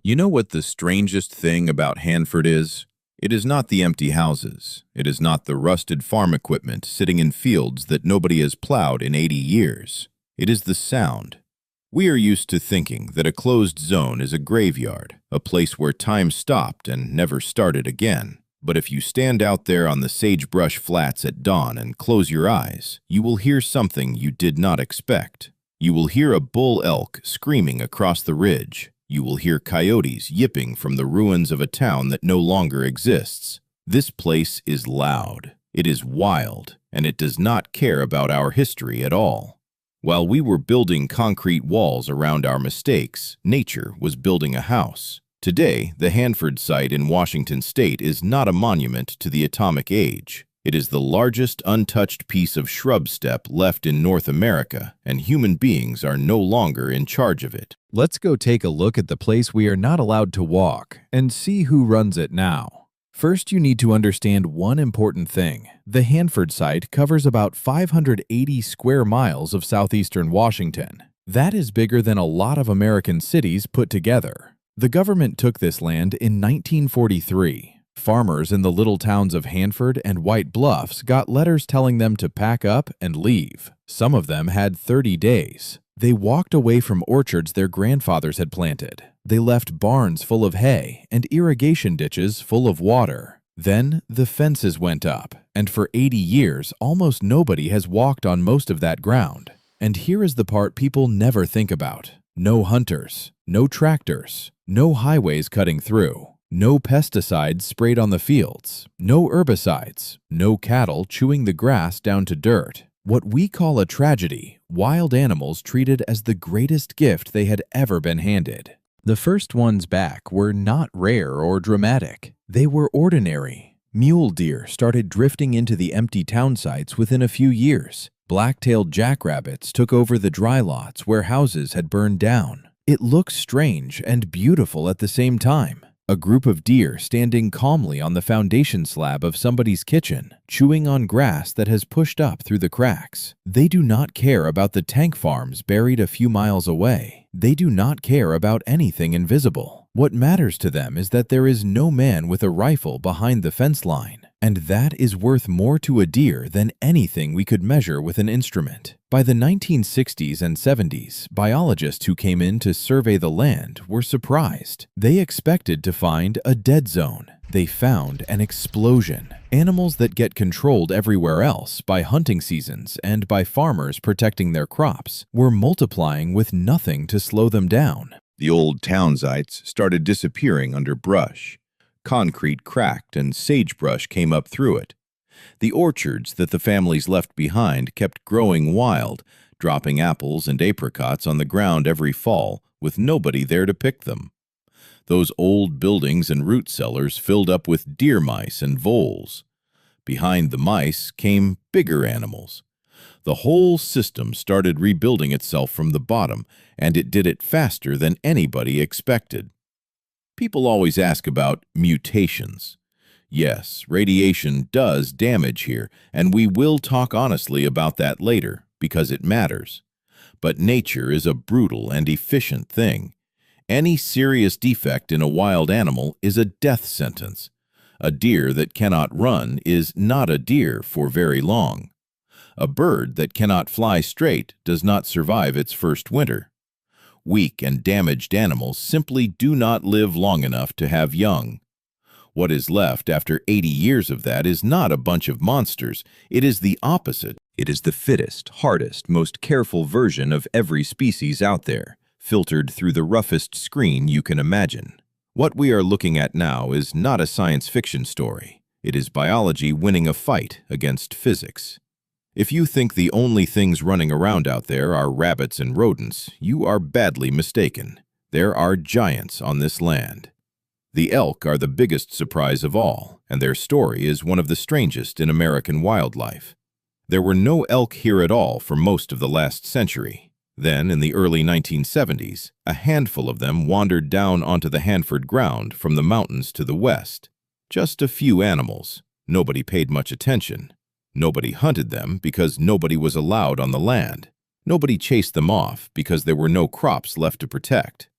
You know what the strangest thing about Hanford is? It is not the empty houses. It is not the rusted farm equipment sitting in fields that nobody has plowed in 80 years. It is the sound. We are used to thinking that a closed zone is a graveyard, a place where time stopped and never started again. But if you stand out there on the sagebrush flats at dawn and close your eyes, you will hear something you did not expect. You will hear a bull elk screaming across the ridge. You will hear coyotes yipping from the ruins of a town that no longer exists. This place is loud, it is wild, and it does not care about our history at all. While we were building concrete walls around our mistakes, nature was building a house. Today, the Hanford site in Washington state is not a monument to the atomic age. It is the largest untouched piece of shrub steppe left in North America, and human beings are no longer in charge of it. Let's go take a look at the place we are not allowed to walk and see who runs it now. First, you need to understand one important thing. The Hanford site covers about 580 square miles of southeastern Washington. That is bigger than a lot of American cities put together. The government took this land in 1943. Farmers in the little towns of Hanford and White Bluffs got letters telling them to pack up and leave. Some of them had 30 days. They walked away from orchards their grandfathers had planted. They left barns full of hay and irrigation ditches full of water. Then the fences went up, and for 80 years, almost nobody has walked on most of that ground. And here is the part people never think about. No hunters, no tractors, no highways cutting through. No pesticides sprayed on the fields, no herbicides, no cattle chewing the grass down to dirt. What we call a tragedy, wild animals treated as the greatest gift they had ever been handed. The first ones back were not rare or dramatic. They were ordinary. Mule deer started drifting into the empty town sites within a few years. Black-tailed jackrabbits took over the dry lots where houses had burned down. It looks strange and beautiful at the same time. A group of deer standing calmly on the foundation slab of somebody's kitchen, chewing on grass that has pushed up through the cracks. They do not care about the tank farms buried a few miles away. They do not care about anything invisible. What matters to them is that there is no man with a rifle behind the fence line. And that is worth more to a deer than anything we could measure with an instrument. By the 1960s and 70s, biologists who came in to survey the land were surprised. They expected to find a dead zone. They found an explosion. Animals that get controlled everywhere else by hunting seasons and by farmers protecting their crops were multiplying with nothing to slow them down. The old town sites started disappearing under brush. Concrete cracked and sagebrush came up through it. The orchards that the families left behind kept growing wild, dropping apples and apricots on the ground every fall with nobody there to pick them. Those old buildings and root cellars filled up with deer mice and voles. Behind the mice came bigger animals. The whole system started rebuilding itself from the bottom, and it did it faster than anybody expected. People always ask about mutations. Yes, radiation does damage here, and we will talk honestly about that later, because it matters. But nature is a brutal and efficient thing. Any serious defect in a wild animal is a death sentence. A deer that cannot run is not a deer for very long. A bird that cannot fly straight does not survive its first winter. Weak and damaged animals simply do not live long enough to have young. What is left after 80 years of that is not a bunch of monsters. It is the opposite. It is the fittest, hardest, most careful version of every species out there, filtered through the roughest screen you can imagine. What we are looking at now is not a science fiction story. It is biology winning a fight against physics. If you think the only things running around out there are rabbits and rodents, you are badly mistaken. There are giants on this land. The elk are the biggest surprise of all, and their story is one of the strangest in American wildlife. There were no elk here at all for most of the last century. Then, in the early 1970s, a handful of them wandered down onto the Hanford ground from the mountains to the west. Just a few animals. Nobody paid much attention. Nobody hunted them because nobody was allowed on the land. Nobody chased them off because there were no crops left to protect.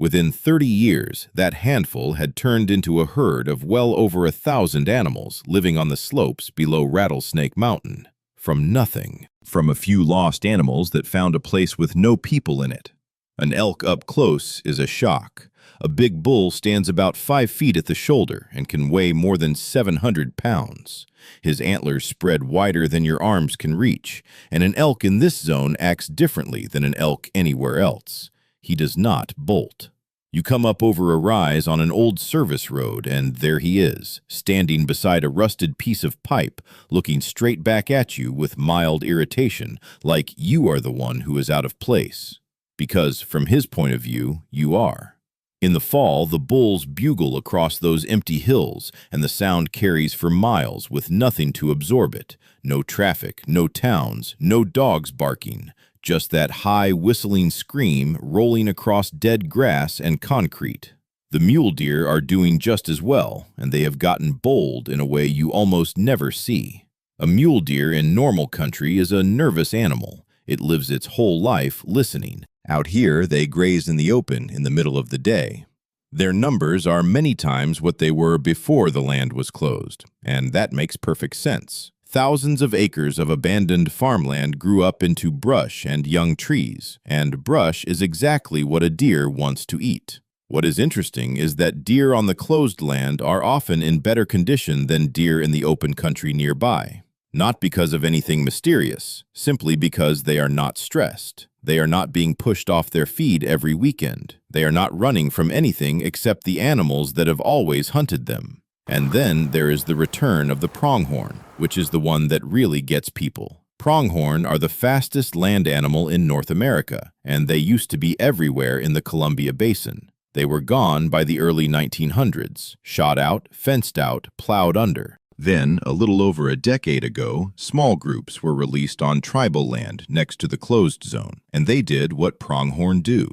Within 30 years, that handful had turned into a herd of well over 1,000 animals living on the slopes below Rattlesnake Mountain. From nothing. From a few lost animals that found a place with no people in it. An elk up close is a shock. A big bull stands about 5 feet at the shoulder and can weigh more than 700 pounds. His antlers spread wider than your arms can reach, and an elk in this zone acts differently than an elk anywhere else. He does not bolt. You come up over a rise on an old service road, and there he is, standing beside a rusted piece of pipe, looking straight back at you with mild irritation, like you are the one who is out of place. Because, from his point of view, you are. In the fall, the bulls bugle across those empty hills, and the sound carries for miles with nothing to absorb it. No traffic, no towns, no dogs barking. Just that high, whistling scream rolling across dead grass and concrete. The mule deer are doing just as well, and they have gotten bold in a way you almost never see. A mule deer in normal country is a nervous animal. It lives its whole life listening. Out here, they graze in the open in the middle of the day. Their numbers are many times what they were before the land was closed, and that makes perfect sense. Thousands of acres of abandoned farmland grew up into brush and young trees, and brush is exactly what a deer wants to eat. What is interesting is that deer on the closed land are often in better condition than deer in the open country nearby. Not because of anything mysterious, simply because they are not stressed. They are not being pushed off their feed every weekend. They are not running from anything except the animals that have always hunted them. And then there is the return of the pronghorn, which is the one that really gets people. Pronghorn are the fastest land animal in North America, and they used to be everywhere in the Columbia Basin. They were gone by the early 1900s, shot out, fenced out, plowed under. Then, a little over a decade ago, small groups were released on tribal land next to the closed zone, and they did what pronghorn do.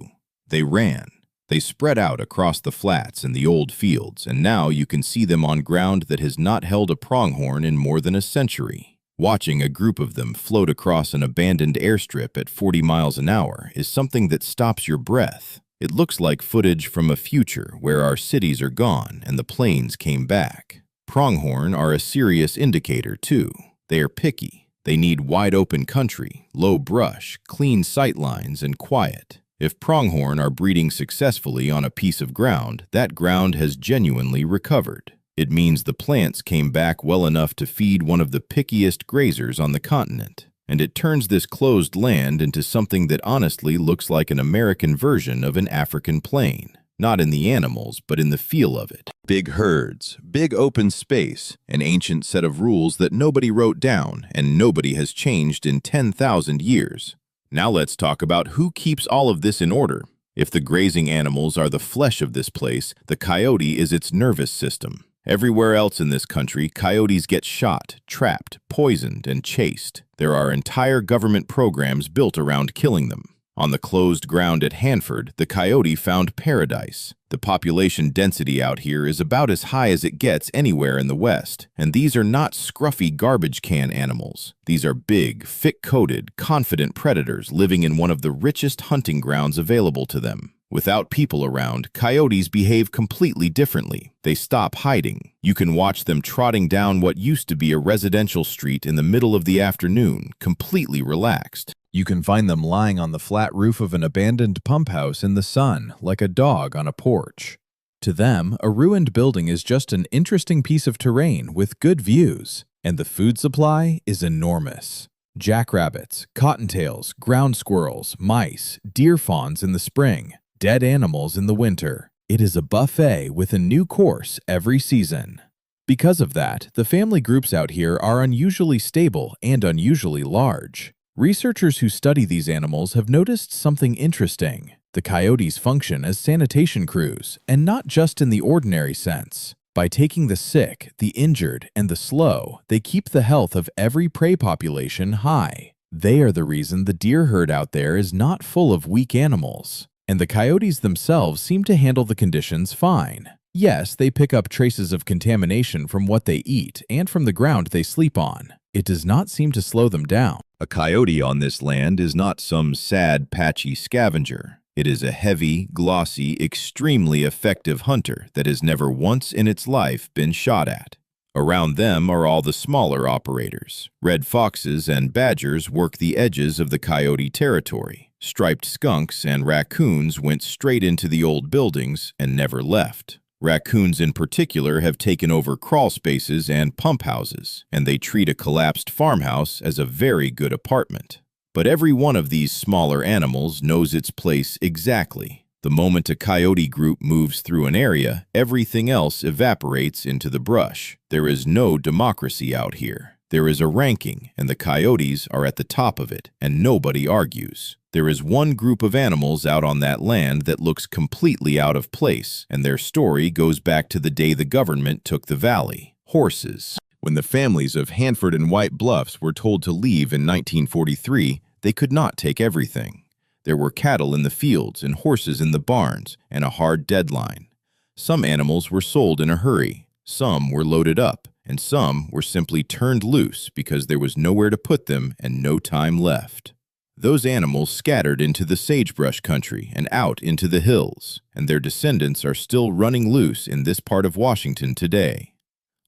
They ran. They spread out across the flats and the old fields, and now you can see them on ground that has not held a pronghorn in more than a century. Watching a group of them float across an abandoned airstrip at 40 miles an hour is something that stops your breath. It looks like footage from a future where our cities are gone and the planes came back. Pronghorn are a serious indicator, too. They are picky. They need wide-open country, low brush, clean sight lines, and quiet. If pronghorn are breeding successfully on a piece of ground, that ground has genuinely recovered. It means the plants came back well enough to feed one of the pickiest grazers on the continent. And it turns this closed land into something that honestly looks like an American version of an African plain. Not in the animals, but in the feel of it. Big herds, big open space, an ancient set of rules that nobody wrote down and nobody has changed in 10,000 years. Now let's talk about who keeps all of this in order. If the grazing animals are the flesh of this place, the coyote is its nervous system. Everywhere else in this country, coyotes get shot, trapped, poisoned, and chased. There are entire government programs built around killing them. On the closed ground at Hanford, the coyote found paradise. The population density out here is about as high as it gets anywhere in the West, and these are not scruffy garbage can animals. These are big, thick-coated, confident predators living in one of the richest hunting grounds available to them. Without people around, coyotes behave completely differently. They stop hiding. You can watch them trotting down what used to be a residential street in the middle of the afternoon, completely relaxed. You can find them lying on the flat roof of an abandoned pump house in the sun, like a dog on a porch. To them, a ruined building is just an interesting piece of terrain with good views, and the food supply is enormous. Jackrabbits, cottontails, ground squirrels, mice, deer fawns in the spring, dead animals in the winter. It is a buffet with a new course every season. Because of that, the family groups out here are unusually stable and unusually large. Researchers who study these animals have noticed something interesting. The coyotes function as sanitation crews, and not just in the ordinary sense. By taking the sick, the injured, and the slow, they keep the health of every prey population high. They are the reason the deer herd out there is not full of weak animals. And the coyotes themselves seem to handle the conditions fine. Yes, they pick up traces of contamination from what they eat and from the ground they sleep on. It does not seem to slow them down. A coyote on this land is not some sad, patchy scavenger. It is a heavy, glossy, extremely effective hunter that has never once in its life been shot at. Around them are all the smaller operators. Red foxes and badgers work the edges of the coyote territory. Striped skunks and raccoons went straight into the old buildings and never left. Raccoons in particular have taken over crawl spaces and pump houses, and they treat a collapsed farmhouse as a very good apartment. But every one of these smaller animals knows its place exactly. The moment a coyote group moves through an area, everything else evaporates into the brush. There is no democracy out here. There is a ranking, and the coyotes are at the top of it, and nobody argues. There is one group of animals out on that land that looks completely out of place, and their story goes back to the day the government took the valley. Horses. When the families of Hanford and White Bluffs were told to leave in 1943, they could not take everything. There were cattle in the fields and horses in the barns, and a hard deadline. Some animals were sold in a hurry, some were loaded up, and some were simply turned loose because there was nowhere to put them and no time left. Those animals scattered into the sagebrush country and out into the hills, and their descendants are still running loose in this part of Washington today.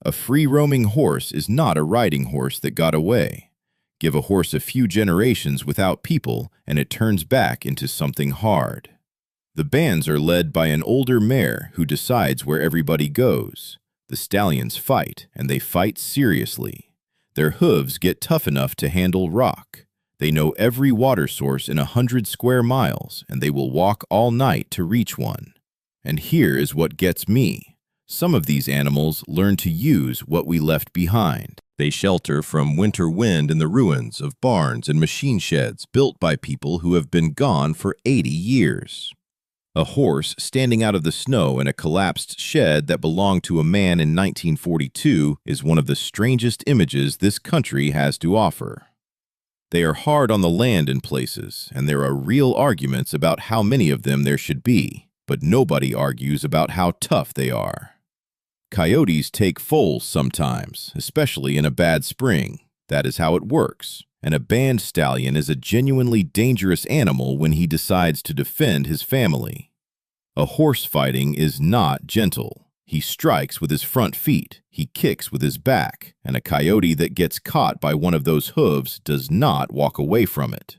A free-roaming horse is not a riding horse that got away. Give a horse a few generations without people, and it turns back into something hard. The bands are led by an older mare who decides where everybody goes. The stallions fight, and they fight seriously. Their hooves get tough enough to handle rock. They know every water source in 100 square miles, and they will walk all night to reach one. And here is what gets me. Some of these animals learn to use what we left behind. They shelter from winter wind in the ruins of barns and machine sheds built by people who have been gone for 80 years. A horse standing out of the snow in a collapsed shed that belonged to a man in 1942 is one of the strangest images this country has to offer. They are hard on the land in places, and there are real arguments about how many of them there should be, but nobody argues about how tough they are. Coyotes take foals sometimes, especially in a bad spring. That is how it works. And a band stallion is a genuinely dangerous animal when he decides to defend his family. A horse fighting is not gentle. He strikes with his front feet, he kicks with his back, and a coyote that gets caught by one of those hooves does not walk away from it.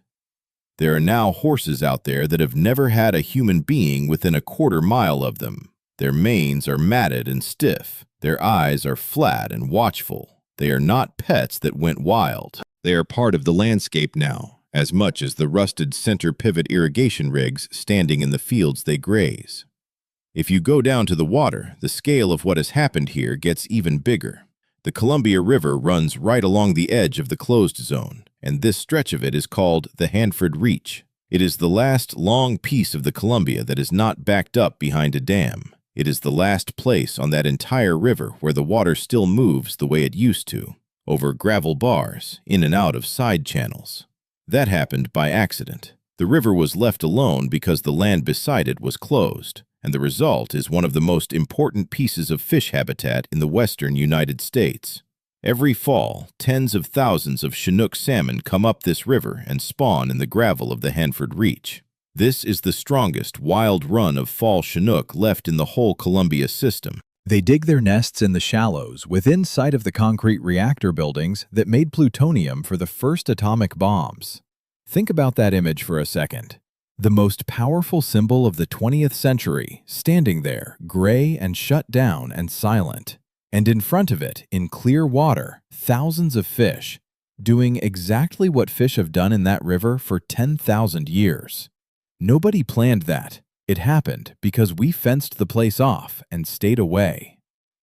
There are now horses out there that have never had a human being within a quarter-mile of them. Their manes are matted and stiff. Their eyes are flat and watchful. They are not pets that went wild. They are part of the landscape now, as much as the rusted center pivot irrigation rigs standing in the fields they graze. If you go down to the water, the scale of what has happened here gets even bigger. The Columbia River runs right along the edge of the closed zone, and this stretch of it is called the Hanford Reach. It is the last long piece of the Columbia that is not backed up behind a dam. It is the last place on that entire river where the water still moves the way it used to, over gravel bars, in and out of side channels. That happened by accident. The river was left alone because the land beside it was closed, and the result is one of the most important pieces of fish habitat in the western United States. Every fall, tens of thousands of Chinook salmon come up this river and spawn in the gravel of the Hanford Reach. This is the strongest wild run of fall Chinook left in the whole Columbia system. They dig their nests in the shallows within sight of the concrete reactor buildings that made plutonium for the first atomic bombs. Think about that image for a second. The most powerful symbol of the 20th century, standing there, gray and shut down and silent. And in front of it, in clear water, thousands of fish, doing exactly what fish have done in that river for 10,000 years. Nobody planned that. It happened because we fenced the place off and stayed away.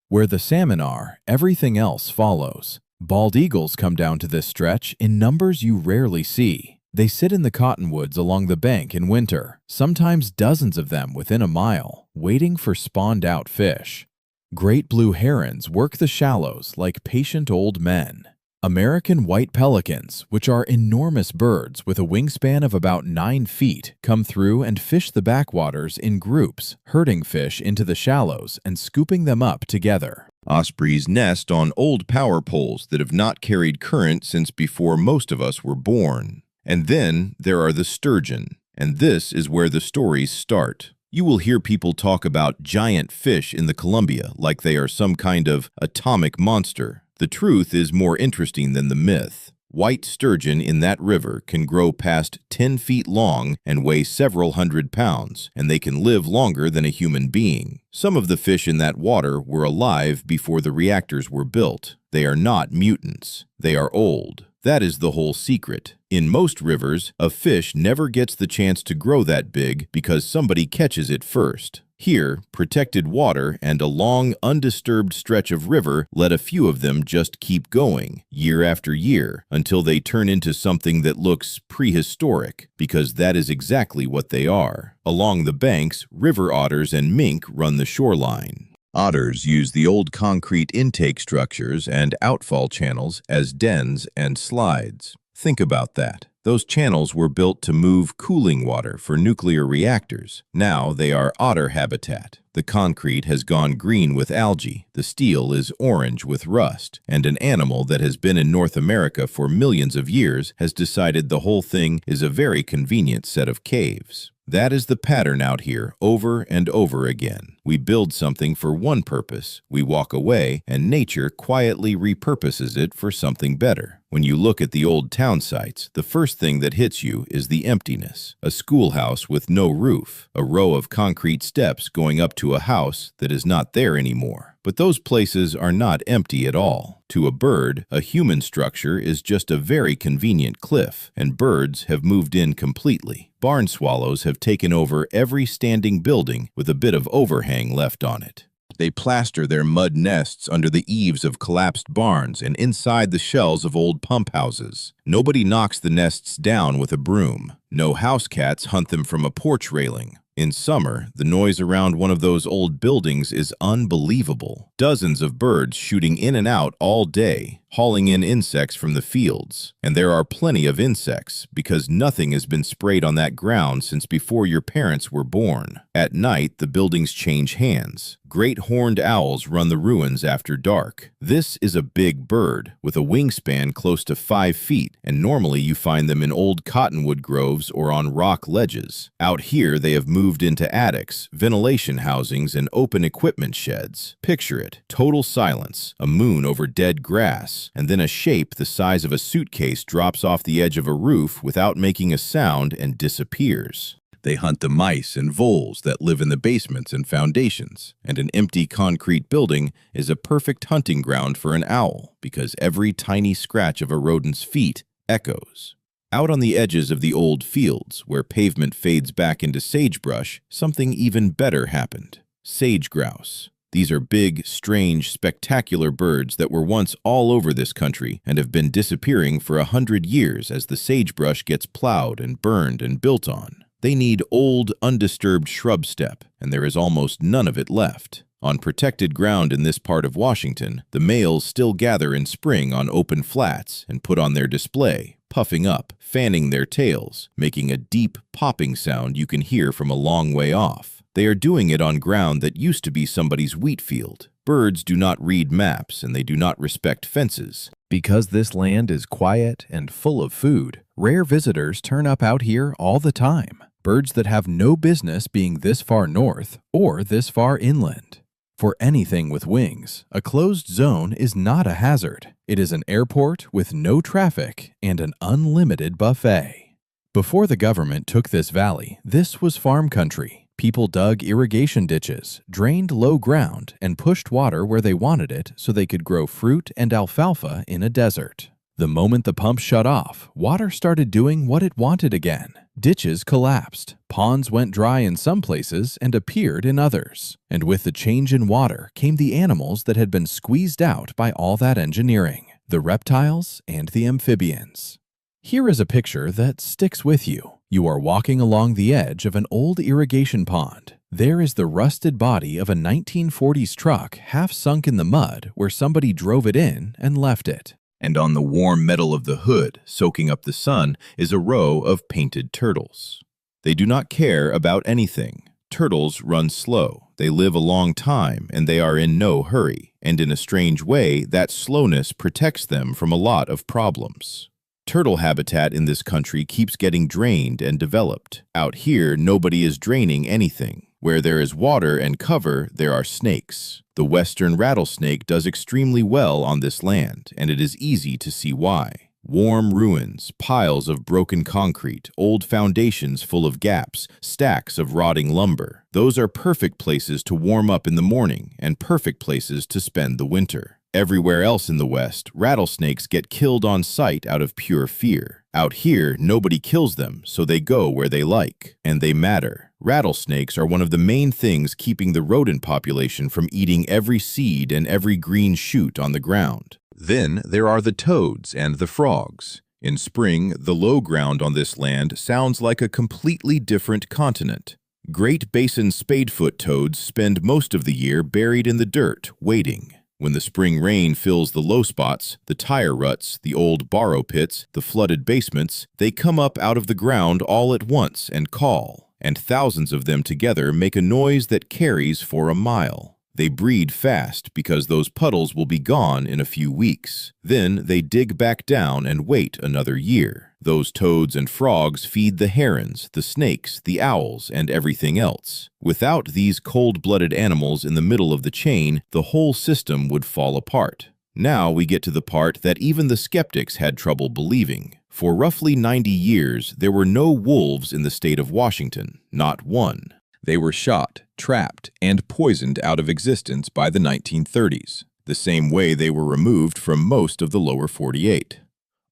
Where the salmon are, everything else follows. Bald eagles come down to this stretch in numbers you rarely see. They sit in the cottonwoods along the bank in winter, sometimes dozens of them within a mile, waiting for spawned-out fish. Great blue herons work the shallows like patient old men. American white pelicans, which are enormous birds with a wingspan of about 9 feet, come through and fish the backwaters in groups, herding fish into the shallows and scooping them up together. Ospreys nest on old power poles that have not carried current since before most of us were born. And then there are the sturgeon, And this is where the stories start. You will hear people talk about giant fish in the Columbia like they are some kind of atomic monster. The truth is more interesting than the myth. White sturgeon in that river can grow past 10 feet long and weigh several hundred pounds, and they can live longer than a human being. Some of the fish in that water were alive before the reactors were built. They are not mutants. They are old. That is the whole secret. In most rivers, a fish never gets the chance to grow that big because somebody catches it first. Here, protected water and a long, undisturbed stretch of river let a few of them just keep going, year after year, until they turn into something that looks prehistoric, because that is exactly what they are. Along the banks, river otters and mink run the shoreline. Otters use the old concrete intake structures and outfall channels as dens and slides. Think about that. Those channels were built to move cooling water for nuclear reactors. Now they are otter habitat. The concrete has gone green with algae, the steel is orange with rust, and an animal that has been in North America for millions of years has decided the whole thing is a very convenient set of caves. That is the pattern out here, over and over again. We build something for one purpose, we walk away, and nature quietly repurposes it for something better. When you look at the old town sites, the first thing that hits you is the emptiness. A schoolhouse with no roof, a row of concrete steps going up to a house that is not there anymore. But those places are not empty at all. To a bird, a human structure is just a very convenient cliff, and birds have moved in completely. Barn swallows have taken over every standing building with a bit of overhang left on it. They plaster their mud nests under the eaves of collapsed barns and inside the shells of old pump houses. Nobody knocks the nests down with a broom. No house cats hunt them from a porch railing. In summer, the noise around one of those old buildings is unbelievable. Dozens of birds shooting in and out all day, hauling in insects from the fields. And there are plenty of insects, because nothing has been sprayed on that ground since before your parents were born. At night, the buildings change hands. Great horned owls run the ruins after dark. This is a big bird, with a wingspan close to 5 feet, and normally you find them in old cottonwood groves or on rock ledges. Out here, they have moved into attics, ventilation housings, and open equipment sheds. Picture it, total silence, a moon over dead grass, and then a shape the size of a suitcase drops off the edge of a roof without making a sound and disappears. They hunt the mice and voles that live in the basements and foundations, and an empty concrete building is a perfect hunting ground for an owl because every tiny scratch of a rodent's feet echoes. Out on the edges of the old fields, where pavement fades back into sagebrush, something even better happened. Sage grouse. These are big, strange, spectacular birds that were once all over this country and have been disappearing for 100 years as the sagebrush gets plowed and burned and built on. They need old, undisturbed shrub steppe, and there is almost none of it left. On protected ground in this part of Washington, the males still gather in spring on open flats and put on their display, puffing up, fanning their tails, making a deep popping sound you can hear from a long way off. They are doing it on ground that used to be somebody's wheat field. Birds do not read maps and they do not respect fences. Because this land is quiet and full of food, rare visitors turn up out here all the time. Birds that have no business being this far north or this far inland. For anything with wings, a closed zone is not a hazard. It is an airport with no traffic and an unlimited buffet. Before the government took this valley, this was farm country. People dug irrigation ditches, drained low ground, and pushed water where they wanted it so they could grow fruit and alfalfa in a desert. The moment the pump shut off, water started doing what it wanted again. Ditches collapsed, ponds went dry in some places and appeared in others. And with the change in water came the animals that had been squeezed out by all that engineering, the reptiles and the amphibians. Here is a picture that sticks with you. You are walking along the edge of an old irrigation pond. There is the rusted body of a 1940s truck half sunk in the mud where somebody drove it in and left it. And on the warm metal of the hood, soaking up the sun, is a row of painted turtles. They do not care about anything. Turtles run slow. They live a long time, and they are in no hurry. And in a strange way, that slowness protects them from a lot of problems. Turtle habitat in this country keeps getting drained and developed. Out here, nobody is draining anything. Where there is water and cover, there are snakes. The western rattlesnake does extremely well on this land, and it is easy to see why. Warm ruins, piles of broken concrete, old foundations full of gaps, stacks of rotting lumber. Those are perfect places to warm up in the morning and perfect places to spend the winter. Everywhere else in the West, rattlesnakes get killed on sight out of pure fear. Out here, nobody kills them, so they go where they like. And they matter. Rattlesnakes are one of the main things keeping the rodent population from eating every seed and every green shoot on the ground. Then there are the toads and the frogs. In spring, the low ground on this land sounds like a completely different continent. Great Basin spadefoot toads spend most of the year buried in the dirt, waiting. When the spring rain fills the low spots, the tire ruts, the old borrow pits, the flooded basements, they come up out of the ground all at once and call, and thousands of them together make a noise that carries for a mile. They breed fast because those puddles will be gone in a few weeks. Then they dig back down and wait another year. Those toads and frogs feed the herons, the snakes, the owls, and everything else. Without these cold-blooded animals in the middle of the chain, the whole system would fall apart. Now we get to the part that even the skeptics had trouble believing. For roughly 90 years, there were no wolves in the state of Washington, not one. They were shot, trapped, and poisoned out of existence by the 1930s, the same way they were removed from most of the lower 48.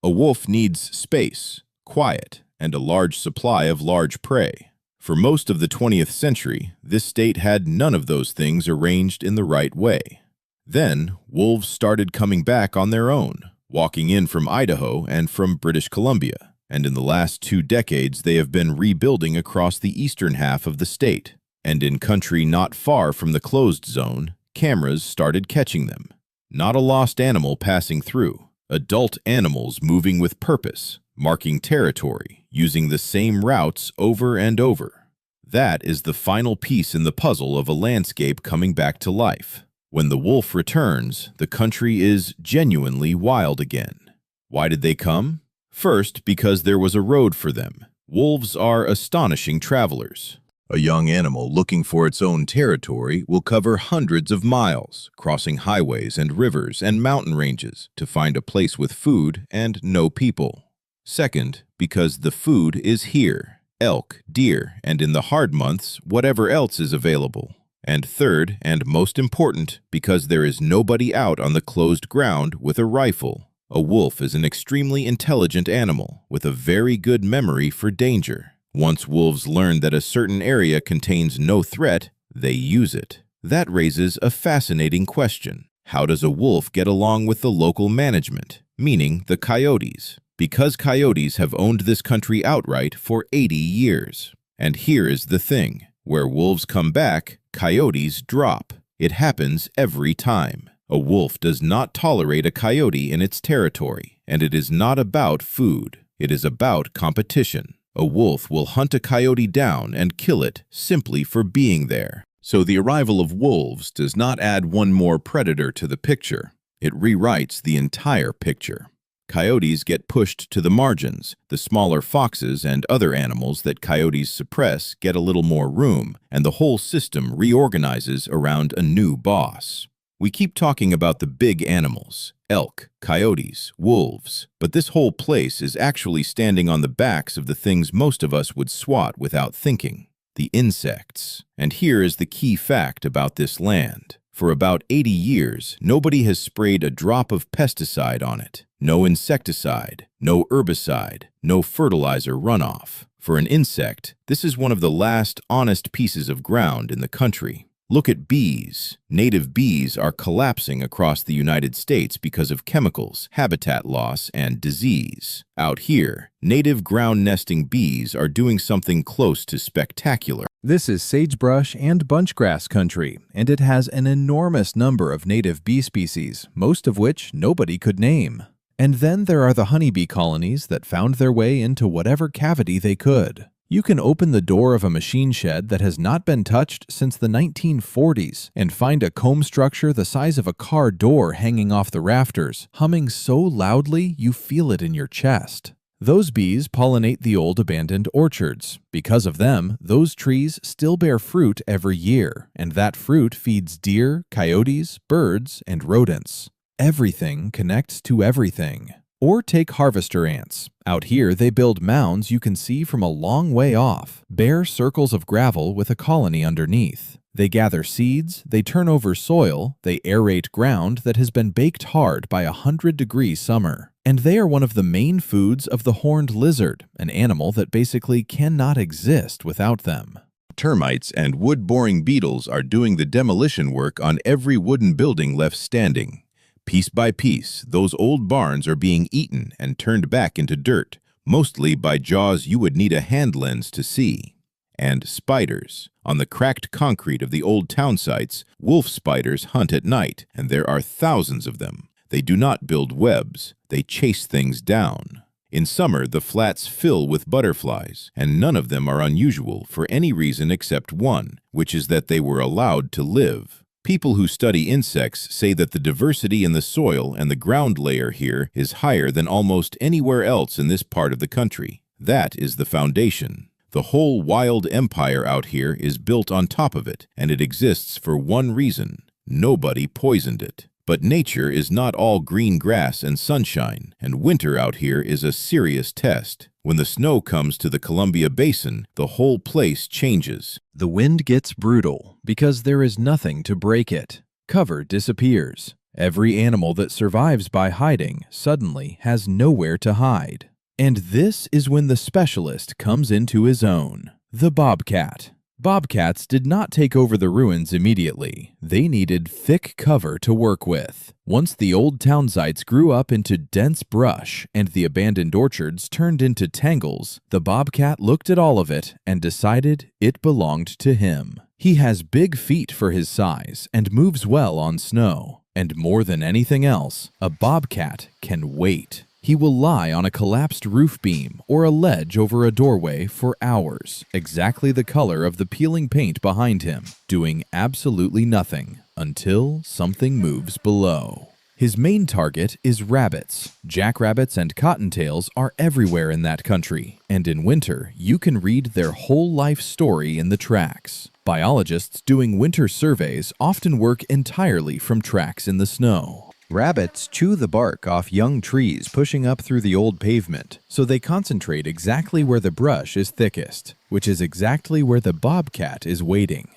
A wolf needs space, quiet, and a large supply of large prey. For most of the 20th century, this state had none of those things arranged in the right way. Then, wolves started coming back on their own, walking in from Idaho and from British Columbia. And in the last 2 decades, they have been rebuilding across the eastern half of the state. And in country not far from the closed zone, cameras started catching them. Not a lost animal passing through. Adult animals moving with purpose, marking territory, using the same routes over and over. That is the final piece in the puzzle of a landscape coming back to life. When the wolf returns, the country is genuinely wild again. Why did they come? First, because there was a road for them. Wolves are astonishing travelers. A young animal looking for its own territory will cover hundreds of miles, crossing highways and rivers and mountain ranges to find a place with food and no people. Second, because the food is here. Elk, deer, and in the hard months, whatever else is available. And third, and most important, because there is nobody out on the closed ground with a rifle. A wolf is an extremely intelligent animal with a very good memory for danger. Once wolves learn that a certain area contains no threat, they use it. That raises a fascinating question. How does a wolf get along with the local management, meaning the coyotes? Because coyotes have owned this country outright for 80 years. And here is the thing. Where wolves come back, coyotes drop. It happens every time. A wolf does not tolerate a coyote in its territory, and it is not about food. It is about competition. A wolf will hunt a coyote down and kill it simply for being there. So the arrival of wolves does not add one more predator to the picture. It rewrites the entire picture. Coyotes get pushed to the margins. The smaller foxes and other animals that coyotes suppress get a little more room, and the whole system reorganizes around a new boss. We keep talking about the big animals, elk, coyotes, wolves, but this whole place is actually standing on the backs of the things most of us would swat without thinking, the insects. And here is the key fact about this land. For about 80 years, nobody has sprayed a drop of pesticide on it. No insecticide, no herbicide, no fertilizer runoff. For an insect, this is one of the last honest pieces of ground in the country. Look at bees. Native bees are collapsing across the United States because of chemicals, habitat loss, and disease. Out here, native ground-nesting bees are doing something close to spectacular. This is sagebrush and bunchgrass country, and it has an enormous number of native bee species, most of which nobody could name. And then there are the honeybee colonies that found their way into whatever cavity they could. You can open the door of a machine shed that has not been touched since the 1940s and find a comb structure the size of a car door hanging off the rafters, humming so loudly you feel it in your chest. Those bees pollinate the old abandoned orchards. Because of them, those trees still bear fruit every year, and that fruit feeds deer, coyotes, birds, and rodents. Everything connects to everything. Or take harvester ants. Out here, they build mounds you can see from a long way off, bare circles of gravel with a colony underneath. They gather seeds, they turn over soil, they aerate ground that has been baked hard by a 100-degree summer. And they are one of the main foods of the horned lizard, an animal that basically cannot exist without them. Termites and wood-boring beetles are doing the demolition work on every wooden building left standing. Piece by piece, those old barns are being eaten and turned back into dirt, mostly by jaws you would need a hand lens to see. And spiders. On the cracked concrete of the old town sites, wolf spiders hunt at night, and there are thousands of them. They do not build webs, they chase things down. In summer, the flats fill with butterflies, and none of them are unusual for any reason except one, which is that they were allowed to live. People who study insects say that the diversity in the soil and the ground layer here is higher than almost anywhere else in this part of the country. That is the foundation. The whole wild empire out here is built on top of it, and it exists for one reason. Nobody poisoned it. But nature is not all green grass and sunshine, and winter out here is a serious test. When the snow comes to the Columbia Basin, the whole place changes. The wind gets brutal because there is nothing to break it. Cover disappears. Every animal that survives by hiding suddenly has nowhere to hide. And this is when the specialist comes into his own, the bobcat. Bobcats did not take over the ruins immediately. They needed thick cover to work with. Once the old town sites grew up into dense brush and the abandoned orchards turned into tangles, the bobcat looked at all of it and decided it belonged to him. He has big feet for his size and moves well on snow. And more than anything else, a bobcat can wait. He will lie on a collapsed roof beam or a ledge over a doorway for hours, exactly the color of the peeling paint behind him, doing absolutely nothing until something moves below. His main target is rabbits. Jackrabbits and cottontails are everywhere in that country, and in winter, you can read their whole life story in the tracks. Biologists doing winter surveys often work entirely from tracks in the snow. Rabbits chew the bark off young trees pushing up through the old pavement, so they concentrate exactly where the brush is thickest, which is exactly where the bobcat is waiting.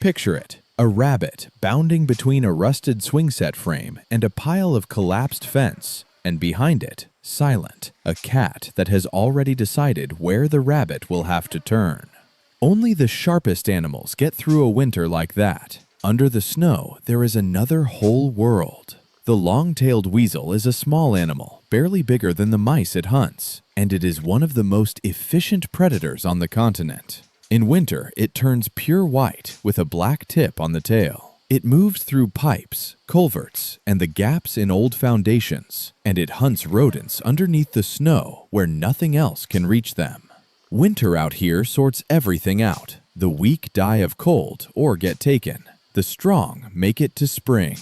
Picture it, a rabbit bounding between a rusted swing set frame and a pile of collapsed fence, and behind it, silent, a cat that has already decided where the rabbit will have to turn. Only the sharpest animals get through a winter like that. Under the snow, there is another whole world. The long-tailed weasel is a small animal, barely bigger than the mice it hunts, and it is one of the most efficient predators on the continent. In winter, it turns pure white with a black tip on the tail. It moves through pipes, culverts, and the gaps in old foundations, and it hunts rodents underneath the snow where nothing else can reach them. Winter out here sorts everything out. The weak die of cold or get taken. The strong make it to spring.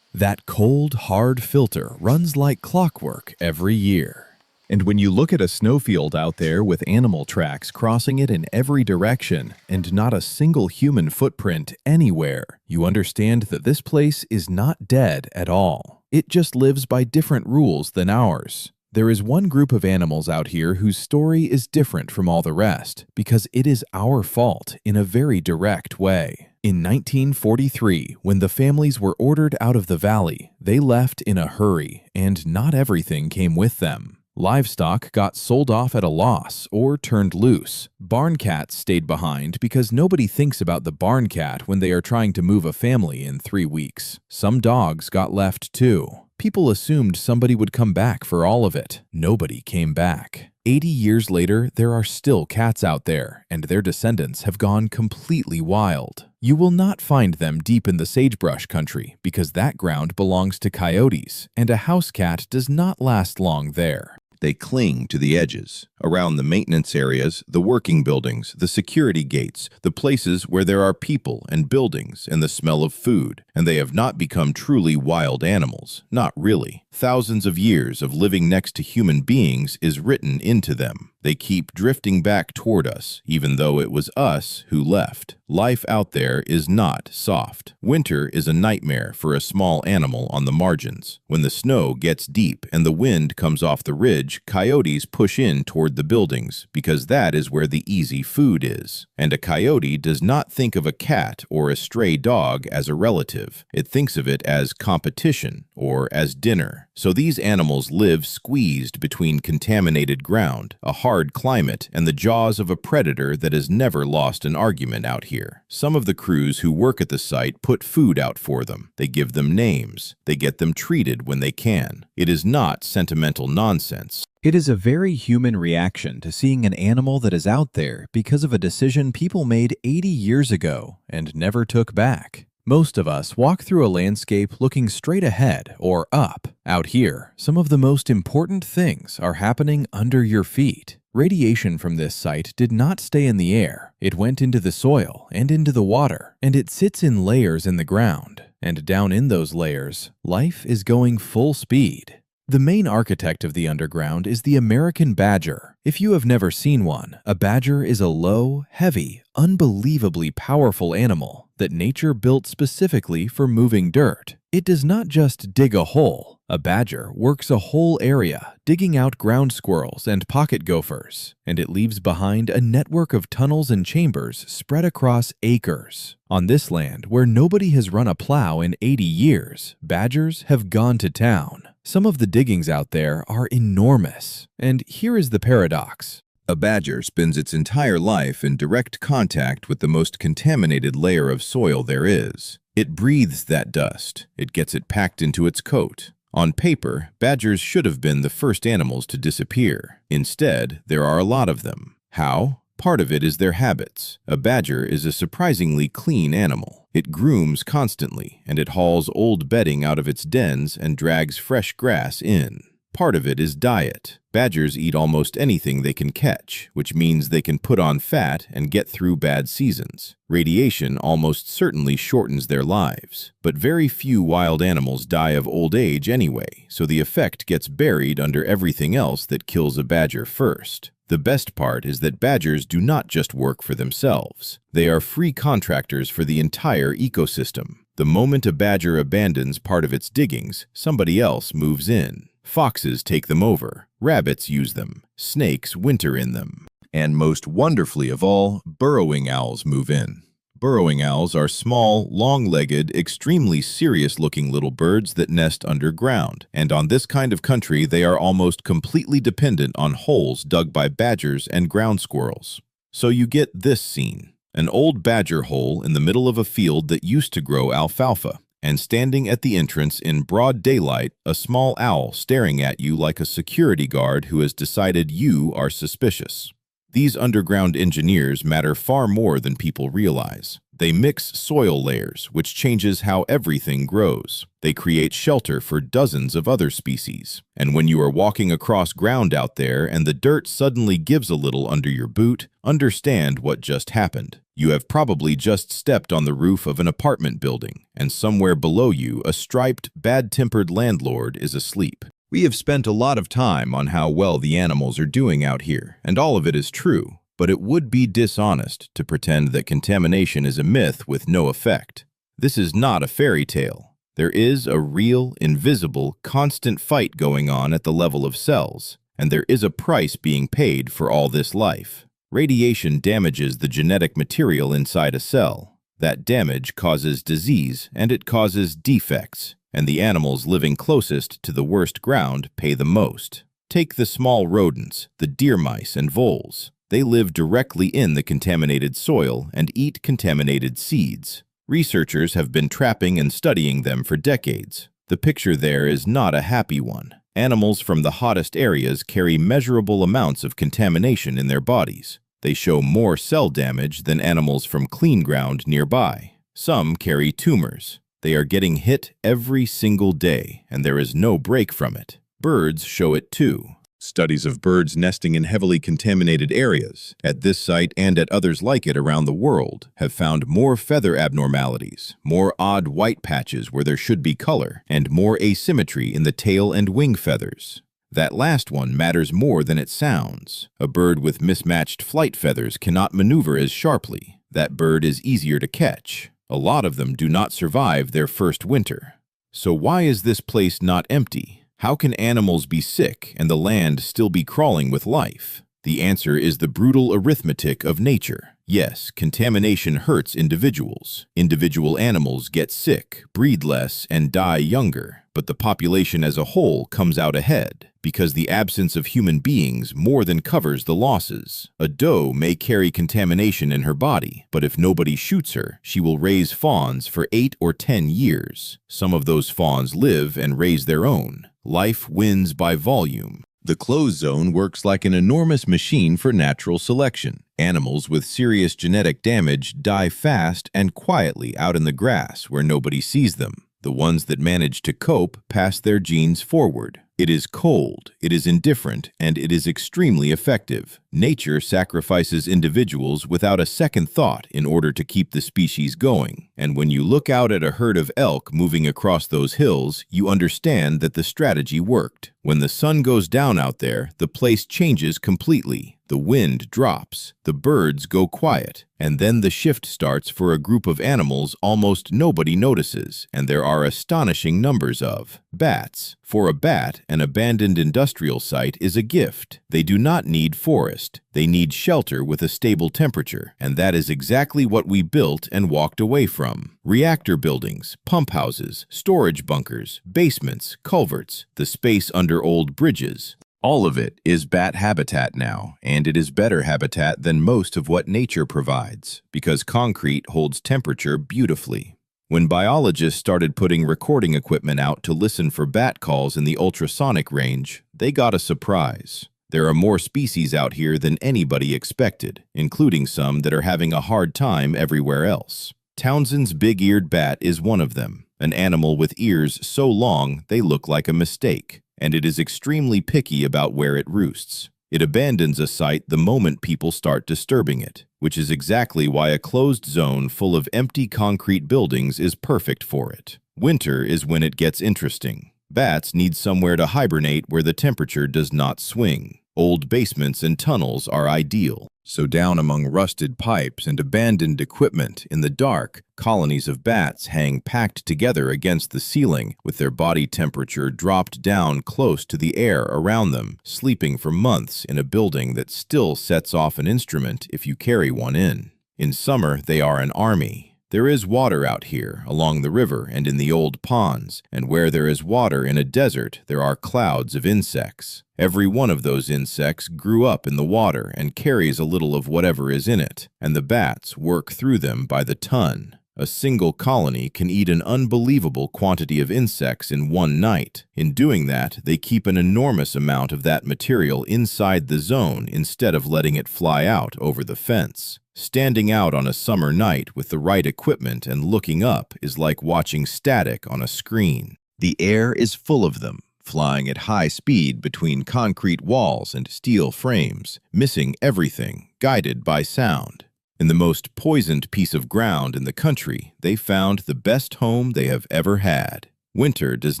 That cold, hard filter runs like clockwork every year. And when you look at a snowfield out there with animal tracks crossing it in every direction and not a single human footprint anywhere, you understand that this place is not dead at all. It just lives by different rules than ours. There is one group of animals out here whose story is different from all the rest because it is our fault in a very direct way. In 1943, when the families were ordered out of the valley, they left in a hurry, and not everything came with them. Livestock got sold off at a loss or turned loose. Barn cats stayed behind because nobody thinks about the barn cat when they are trying to move a family in 3 weeks. Some dogs got left too. People assumed somebody would come back for all of it. Nobody came back. 80 years later, there are still cats out there, and their descendants have gone completely wild. You will not find them deep in the sagebrush country because that ground belongs to coyotes, and a house cat does not last long there. They cling to the edges, around the maintenance areas, the working buildings, the security gates, the places where there are people and buildings and the smell of food, and they have not become truly wild animals, not really. Thousands of years of living next to human beings is written into them. They keep drifting back toward us, even though it was us who left. Life out there is not soft. Winter is a nightmare for a small animal on the margins. When the snow gets deep and the wind comes off the ridge, coyotes push in toward the buildings because that is where the easy food is. And a coyote does not think of a cat or a stray dog as a relative. It thinks of it as competition or as dinner. So these animals live squeezed between contaminated ground, a hard climate, and the jaws of a predator that has never lost an argument out here. Some of the crews who work at the site put food out for them. They give them names. They get them treated when they can. It is not sentimental nonsense. It is a very human reaction to seeing an animal that is out there because of a decision people made 80 years ago and never took back. Most of us walk through a landscape looking straight ahead or up. Out here, some of the most important things are happening under your feet. Radiation from this site did not stay in the air. It went into the soil and into the water, and it sits in layers in the ground. And down in those layers, life is going full speed. The main architect of the underground is the American badger. If you have never seen one, a badger is a low, heavy, unbelievably powerful animal that nature built specifically for moving dirt. It does not just dig a hole. A badger works a whole area, digging out ground squirrels and pocket gophers, and it leaves behind a network of tunnels and chambers spread across acres. On this land, where nobody has run a plow in 80 years, badgers have gone to town. Some of the diggings out there are enormous, and here is the paradox. A badger spends its entire life in direct contact with the most contaminated layer of soil there is. It breathes that dust. It gets it packed into its coat. On paper, badgers should have been the first animals to disappear. Instead, there are a lot of them. How? Part of it is their habits. A badger is a surprisingly clean animal. It grooms constantly, and it hauls old bedding out of its dens and drags fresh grass in. Part of it is diet. Badgers eat almost anything they can catch, which means they can put on fat and get through bad seasons. Radiation almost certainly shortens their lives, but very few wild animals die of old age anyway, so the effect gets buried under everything else that kills a badger first. The best part is that badgers do not just work for themselves. They are free contractors for the entire ecosystem. The moment a badger abandons part of its diggings, somebody else moves in. Foxes take them over, rabbits use them, snakes winter in them. And most wonderfully of all, burrowing owls move in. Burrowing owls are small, long-legged, extremely serious-looking little birds that nest underground, and on this kind of country they are almost completely dependent on holes dug by badgers and ground squirrels. So you get this scene, an old badger hole in the middle of a field that used to grow alfalfa. And standing at the entrance in broad daylight, a small owl staring at you like a security guard who has decided you are suspicious. These underground engineers matter far more than people realize. They mix soil layers, which changes how everything grows. They create shelter for dozens of other species. And when you are walking across ground out there and the dirt suddenly gives a little under your boot, understand what just happened. You have probably just stepped on the roof of an apartment building, and somewhere below you, a striped, bad-tempered landlord is asleep. We have spent a lot of time on how well the animals are doing out here, and all of it is true, but it would be dishonest to pretend that contamination is a myth with no effect. This is not a fairy tale. There is a real, invisible, constant fight going on at the level of cells, and there is a price being paid for all this life. Radiation damages the genetic material inside a cell. That damage causes disease, and it causes defects, and the animals living closest to the worst ground pay the most. Take the small rodents, the deer mice and voles. They live directly in the contaminated soil and eat contaminated seeds. Researchers have been trapping and studying them for decades. The picture there is not a happy one. Animals from the hottest areas carry measurable amounts of contamination in their bodies. They show more cell damage than animals from clean ground nearby. Some carry tumors. They are getting hit every single day, and there is no break from it. Birds show it too. Studies of birds nesting in heavily contaminated areas, at this site and at others like it around the world, have found more feather abnormalities, more odd white patches where there should be color, and more asymmetry in the tail and wing feathers. That last one matters more than it sounds. A bird with mismatched flight feathers cannot maneuver as sharply. That bird is easier to catch. A lot of them do not survive their first winter. So why is this place not empty? How can animals be sick and the land still be crawling with life? The answer is the brutal arithmetic of nature. Yes, contamination hurts individuals. Individual animals get sick, breed less, and die younger. But the population as a whole comes out ahead, because the absence of human beings more than covers the losses. A doe may carry contamination in her body, but if nobody shoots her, she will raise fawns for 8 or 10 years. Some of those fawns live and raise their own. Life wins by volume. The closed zone works like an enormous machine for natural selection. Animals with serious genetic damage die fast and quietly out in the grass where nobody sees them. The ones that manage to cope pass their genes forward. It is cold, it is indifferent, and it is extremely effective. Nature sacrifices individuals without a second thought in order to keep the species going. And when you look out at a herd of elk moving across those hills, you understand that the strategy worked. When the sun goes down out there, the place changes completely. The wind drops, the birds go quiet, and then the shift starts for a group of animals almost nobody notices, and there are astonishing numbers of. Bats. For a bat, an abandoned industrial site is a gift. They do not need forest. They need shelter with a stable temperature, and that is exactly what we built and walked away from. Reactor buildings, pump houses, storage bunkers, basements, culverts, the space under old bridges. All of it is bat habitat now, and it is better habitat than most of what nature provides, because concrete holds temperature beautifully. When biologists started putting recording equipment out to listen for bat calls in the ultrasonic range, they got a surprise. There are more species out here than anybody expected, including some that are having a hard time everywhere else. Townsend's big-eared bat is one of them, an animal with ears so long they look like a mistake, and it is extremely picky about where it roosts. It abandons a site the moment people start disturbing it, which is exactly why a closed zone full of empty concrete buildings is perfect for it. Winter is when it gets interesting. Bats need somewhere to hibernate where the temperature does not swing. Old basements and tunnels are ideal. So down among rusted pipes and abandoned equipment in the dark, colonies of bats hang packed together against the ceiling with their body temperature dropped down close to the air around them, sleeping for months in a building that still sets off an instrument if you carry one in. In summer, they are an army. There is water out here, along the river and in the old ponds, and where there is water in a desert, there are clouds of insects. Every one of those insects grew up in the water and carries a little of whatever is in it, and the bats work through them by the ton. A single colony can eat an unbelievable quantity of insects in one night. In doing that, they keep an enormous amount of that material inside the zone instead of letting it fly out over the fence. Standing out on a summer night with the right equipment and looking up is like watching static on a screen. The air is full of them, flying at high speed between concrete walls and steel frames, missing everything, guided by sound. In the most poisoned piece of ground in the country, they found the best home they have ever had. Winter does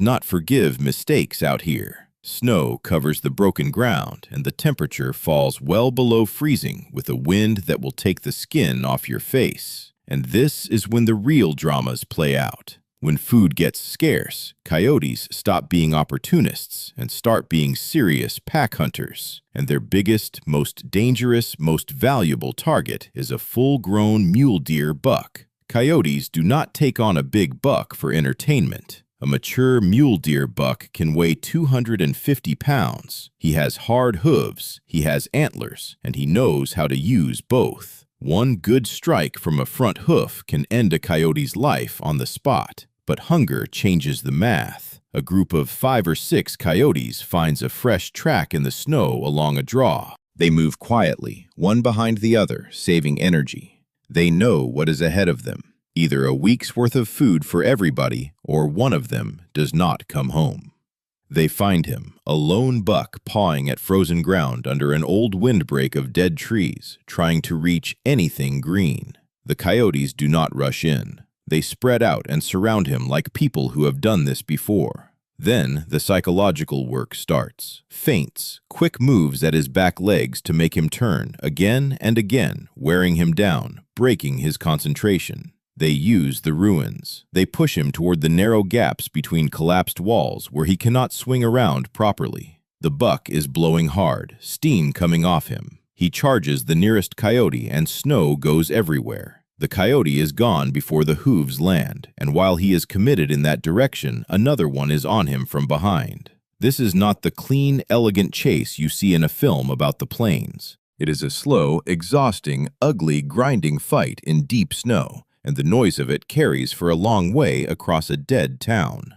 not forgive mistakes out here. Snow covers the broken ground, and the temperature falls well below freezing with a wind that will take the skin off your face. And this is when the real dramas play out. When food gets scarce, coyotes stop being opportunists and start being serious pack hunters. And their biggest, most dangerous, most valuable target is a full-grown mule deer buck. Coyotes do not take on a big buck for entertainment. A mature mule deer buck can weigh 250 pounds. He has hard hooves, he has antlers, and he knows how to use both. One good strike from a front hoof can end a coyote's life on the spot. But hunger changes the math. A group of 5 or 6 coyotes finds a fresh track in the snow along a draw. They move quietly, one behind the other, saving energy. They know what is ahead of them. Either a week's worth of food for everybody, or one of them does not come home. They find him, a lone buck pawing at frozen ground under an old windbreak of dead trees, trying to reach anything green. The coyotes do not rush in. They spread out and surround him like people who have done this before. Then the psychological work starts. Feints, quick moves at his back legs to make him turn again and again, wearing him down, breaking his concentration. They use the ruins. They push him toward the narrow gaps between collapsed walls where he cannot swing around properly. The buck is blowing hard, steam coming off him. He charges the nearest coyote and snow goes everywhere. The coyote is gone before the hooves land, and while he is committed in that direction, another one is on him from behind. This is not the clean, elegant chase you see in a film about the plains. It is a slow, exhausting, ugly, grinding fight in deep snow, and the noise of it carries for a long way across a dead town.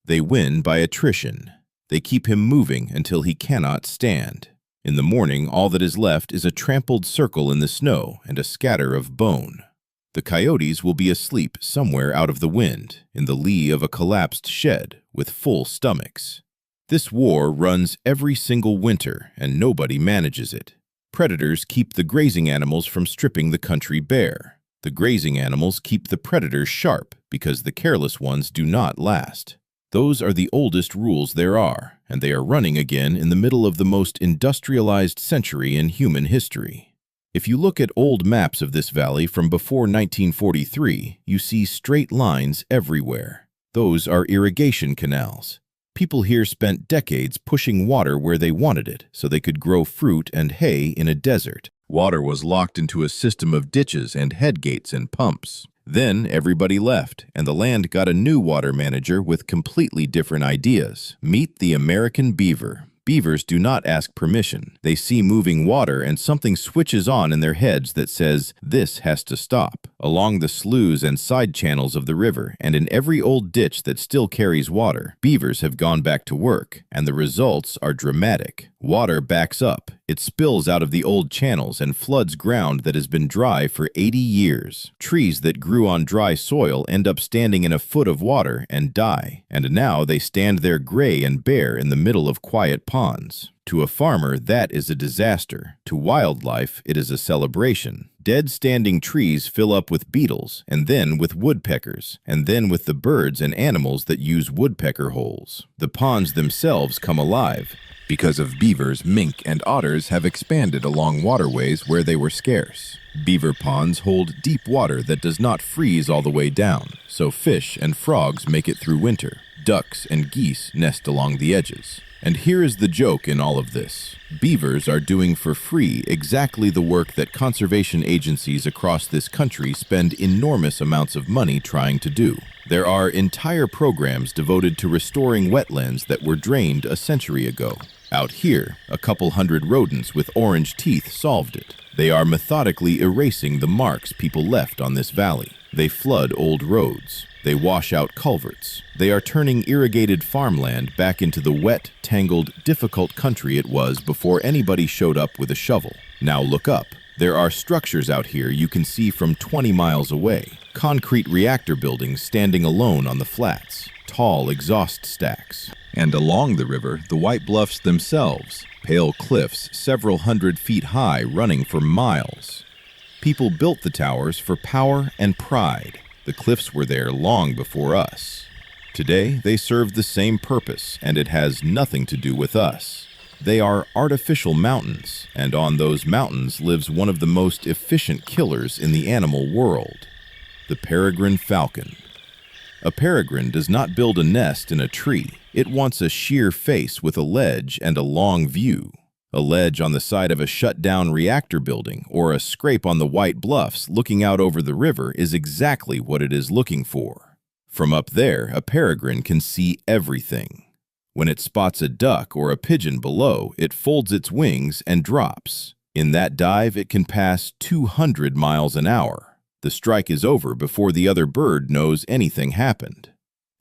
They win by attrition. They keep him moving until he cannot stand. In the morning, all that is left is a trampled circle in the snow and a scatter of bone. The coyotes will be asleep somewhere out of the wind, in the lee of a collapsed shed, with full stomachs. This war runs every single winter, and nobody manages it. Predators keep the grazing animals from stripping the country bare. The grazing animals keep the predators sharp, because the careless ones do not last. Those are the oldest rules there are, and they are running again in the middle of the most industrialized century in human history. If you look at old maps of this valley from before 1943, you see straight lines everywhere. Those are irrigation canals. People here spent decades pushing water where they wanted it, so they could grow fruit and hay in a desert. Water was locked into a system of ditches and headgates and pumps. Then everybody left, and the land got a new water manager with completely different ideas. Meet the American beaver. Beavers do not ask permission. They see moving water and something switches on in their heads that says, "This has to stop." Along the sloughs and side channels of the river, and in every old ditch that still carries water, beavers have gone back to work, and the results are dramatic. Water backs up. It spills out of the old channels and floods ground that has been dry for 80 years. Trees that grew on dry soil end up standing in a foot of water and die, and now they stand there gray and bare in the middle of quiet ponds. To a farmer, that is a disaster. To wildlife, it is a celebration. Dead standing trees fill up with beetles, and then with woodpeckers, and then with the birds and animals that use woodpecker holes. The ponds themselves come alive. Because of beavers, mink, and otters have expanded along waterways where they were scarce. Beaver ponds hold deep water that does not freeze all the way down, so fish and frogs make it through winter. Ducks and geese nest along the edges. And here is the joke in all of this. Beavers are doing for free exactly the work that conservation agencies across this country spend enormous amounts of money trying to do. There are entire programs devoted to restoring wetlands that were drained a century ago. Out here, a couple hundred rodents with orange teeth solved it. They are methodically erasing the marks people left on this valley. They flood old roads. They wash out culverts. They are turning irrigated farmland back into the wet, tangled, difficult country it was before anybody showed up with a shovel. Now look up. There are structures out here you can see from 20 miles away. Concrete reactor buildings standing alone on the flats. Tall exhaust stacks. And along the river, the white bluffs themselves. Pale cliffs several hundred feet high running for miles. People built the towers for power and pride. The cliffs were there long before us. Today, they serve the same purpose, and it has nothing to do with us. They are artificial mountains, and on those mountains lives one of the most efficient killers in the animal world, the peregrine falcon. A peregrine does not build a nest in a tree. It wants a sheer face with a ledge and a long view. A ledge on the side of a shut-down reactor building or a scrape on the white bluffs looking out over the river is exactly what it is looking for. From up there, a peregrine can see everything. When it spots a duck or a pigeon below, it folds its wings and drops. In that dive, it can pass 200 miles an hour. The strike is over before the other bird knows anything happened.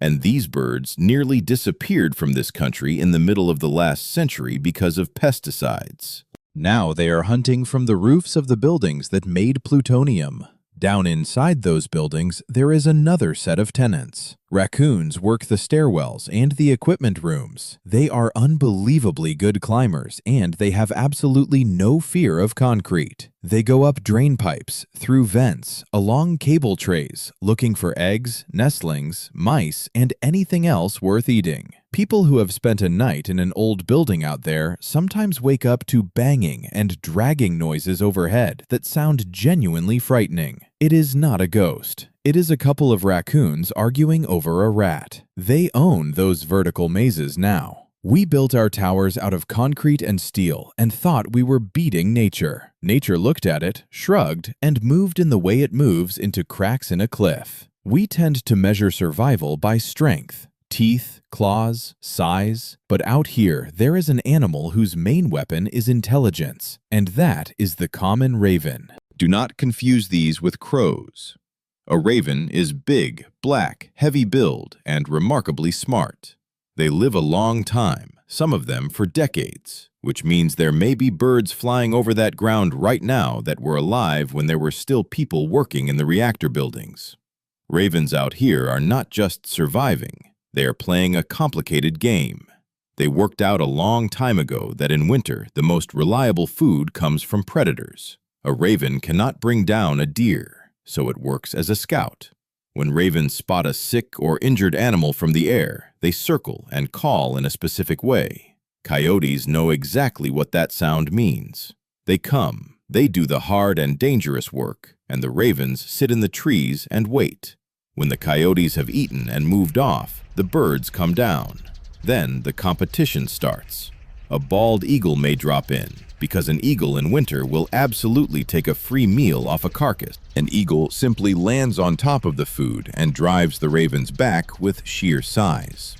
And these birds nearly disappeared from this country in the middle of the last century because of pesticides. Now they are hunting from the roofs of the buildings that made plutonium. Down inside those buildings, there is another set of tenants. Raccoons work the stairwells and the equipment rooms. They are unbelievably good climbers, and they have absolutely no fear of concrete. They go up drain pipes, through vents, along cable trays, looking for eggs, nestlings, mice, and anything else worth eating. People who have spent a night in an old building out there sometimes wake up to banging and dragging noises overhead that sound genuinely frightening. It is not a ghost. It is a couple of raccoons arguing over a rat. They own those vertical mazes now. We built our towers out of concrete and steel and thought we were beating nature. Nature looked at it, shrugged, and moved in the way it moves into cracks in a cliff. We tend to measure survival by strength. Teeth, claws, size. But out here, there is an animal whose main weapon is intelligence, and that is the common raven. Do not confuse these with crows. A raven is big, black, heavy build, and remarkably smart. They live a long time, some of them for decades, which means there may be birds flying over that ground right now that were alive when there were still people working in the reactor buildings. Ravens out here are not just surviving. They are playing a complicated game. They worked out a long time ago that in winter, the most reliable food comes from predators. A raven cannot bring down a deer, so it works as a scout. When ravens spot a sick or injured animal from the air, they circle and call in a specific way. Coyotes know exactly what that sound means. They come, they do the hard and dangerous work, and the ravens sit in the trees and wait. When the coyotes have eaten and moved off, the birds come down. Then the competition starts. A bald eagle may drop in, because an eagle in winter will absolutely take a free meal off a carcass. An eagle simply lands on top of the food and drives the ravens back with sheer size.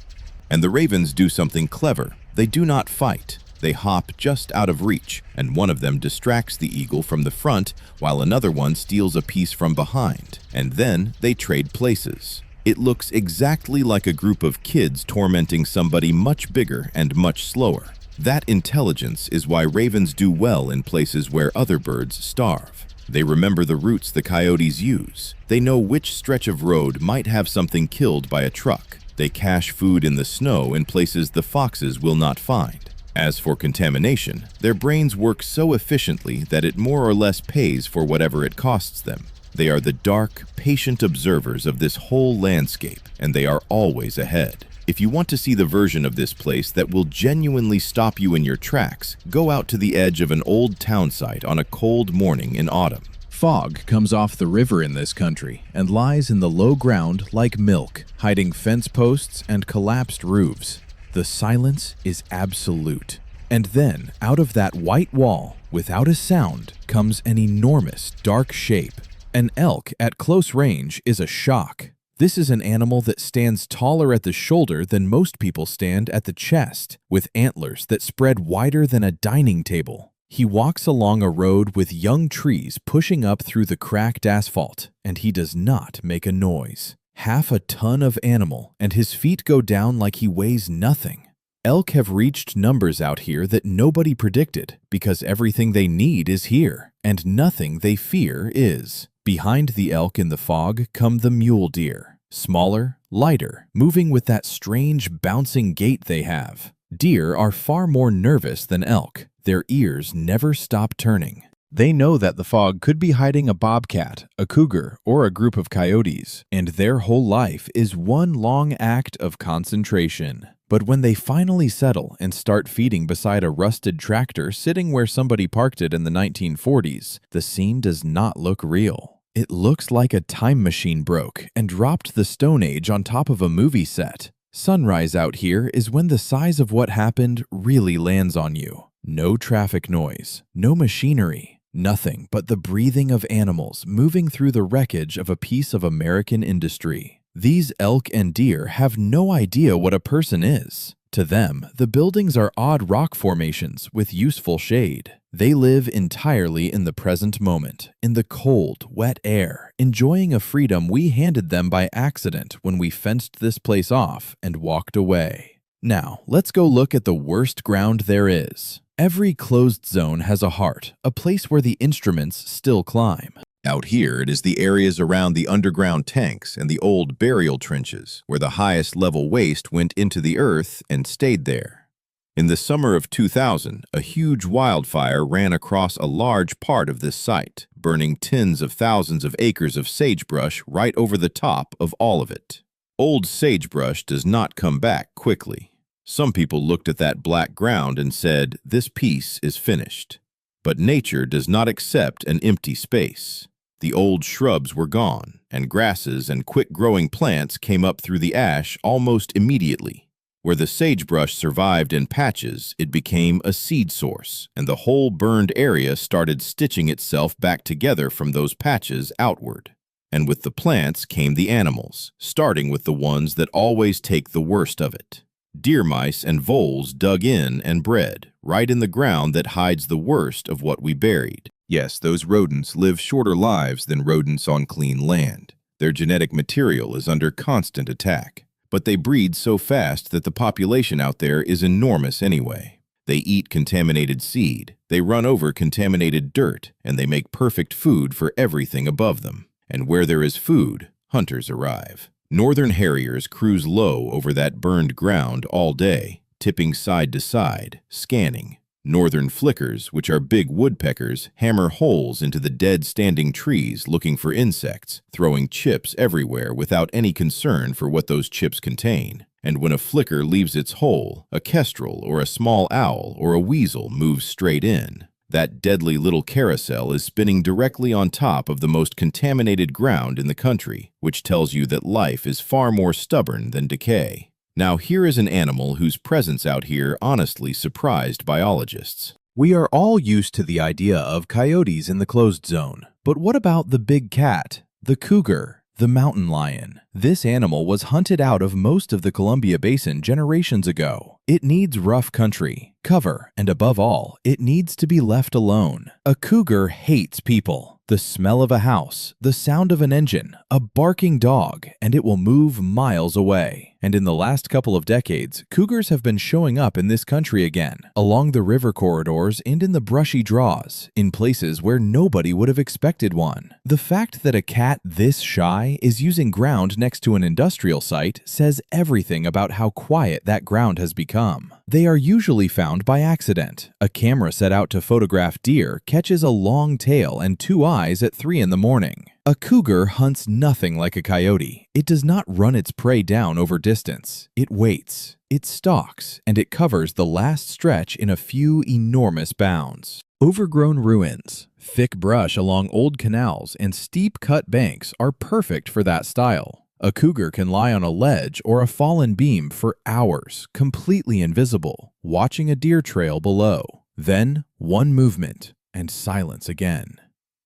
And the ravens do something clever. They do not fight. They hop just out of reach, and one of them distracts the eagle from the front while another one steals a piece from behind. And then they trade places. It looks exactly like a group of kids tormenting somebody much bigger and much slower. That intelligence is why ravens do well in places where other birds starve. They remember the routes the coyotes use. They know which stretch of road might have something killed by a truck. They cache food in the snow in places the foxes will not find. As for contamination, their brains work so efficiently that it more or less pays for whatever it costs them. They are the dark, patient observers of this whole landscape, and they are always ahead. If you want to see the version of this place that will genuinely stop you in your tracks, go out to the edge of an old town site on a cold morning in autumn. Fog comes off the river in this country and lies in the low ground like milk, hiding fence posts and collapsed roofs. The silence is absolute. And then, out of that white wall, without a sound, comes an enormous dark shape. An elk at close range is a shock. This is an animal that stands taller at the shoulder than most people stand at the chest, with antlers that spread wider than a dining table. He walks along a road with young trees pushing up through the cracked asphalt, and he does not make a noise. Half a ton of animal, and his feet go down like he weighs nothing. Elk have reached numbers out here that nobody predicted because everything they need is here, and nothing they fear is. Behind the elk in the fog come the mule deer, smaller, lighter, moving with that strange bouncing gait they have. Deer are far more nervous than elk. Their ears never stop turning. They know that the fog could be hiding a bobcat, a cougar, or a group of coyotes, and their whole life is one long act of concentration. But when they finally settle and start feeding beside a rusted tractor sitting where somebody parked it in the 1940s, the scene does not look real. It looks like a time machine broke and dropped the Stone Age on top of a movie set. Sunrise out here is when the size of what happened really lands on you. No traffic noise, no machinery, nothing but the breathing of animals moving through the wreckage of a piece of American industry. These elk and deer have no idea what a person is. To them, the buildings are odd rock formations with useful shade. They live entirely in the present moment, in the cold, wet air, enjoying a freedom we handed them by accident when we fenced this place off and walked away. Now, let's go look at the worst ground there is. Every closed zone has a heart, a place where the instruments still climb. Out here, it is the areas around the underground tanks and the old burial trenches, where the highest level waste went into the earth and stayed there. In the summer of 2000, a huge wildfire ran across a large part of this site, burning tens of thousands of acres of sagebrush right over the top of all of it. Old sagebrush does not come back quickly. Some people looked at that black ground and said, "This piece is finished." But nature does not accept an empty space. The old shrubs were gone, and grasses and quick-growing plants came up through the ash almost immediately. Where the sagebrush survived in patches, it became a seed source, and the whole burned area started stitching itself back together from those patches outward. And with the plants came the animals, starting with the ones that always take the worst of it. Deer mice and voles dug in and bred, right in the ground that hides the worst of what we buried. Yes, those rodents live shorter lives than rodents on clean land. Their genetic material is under constant attack. But they breed so fast that the population out there is enormous anyway. They eat contaminated seed, they run over contaminated dirt, and they make perfect food for everything above them. And where there is food, hunters arrive. Northern harriers cruise low over that burned ground all day, tipping side to side, scanning. Northern flickers, which are big woodpeckers, hammer holes into the dead standing trees looking for insects, throwing chips everywhere without any concern for what those chips contain. And when a flicker leaves its hole, a kestrel or a small owl or a weasel moves straight in. That deadly little carousel is spinning directly on top of the most contaminated ground in the country, which tells you that life is far more stubborn than decay. Now here is an animal whose presence out here honestly surprised biologists. We are all used to the idea of coyotes in the closed zone. But what about the big cat, the cougar, the mountain lion? This animal was hunted out of most of the Columbia Basin generations ago. It needs rough country, cover, and above all, it needs to be left alone. A cougar hates people. The smell of a house, the sound of an engine, a barking dog, and it will move miles away. And in the last couple of decades, cougars have been showing up in this country again, along the river corridors and in the brushy draws, in places where nobody would have expected one. The fact that a cat this shy is using ground next to an industrial site says everything about how quiet that ground has become. They are usually found by accident. A camera set out to photograph deer catches a long tail and two eyes at 3 in the morning. A cougar hunts nothing like a coyote. It does not run its prey down over distance. It waits, it stalks, and it covers the last stretch in a few enormous bounds. Overgrown ruins, thick brush along old canals, and steep-cut banks are perfect for that style. A cougar can lie on a ledge or a fallen beam for hours, completely invisible, watching a deer trail below. Then, one movement, and silence again.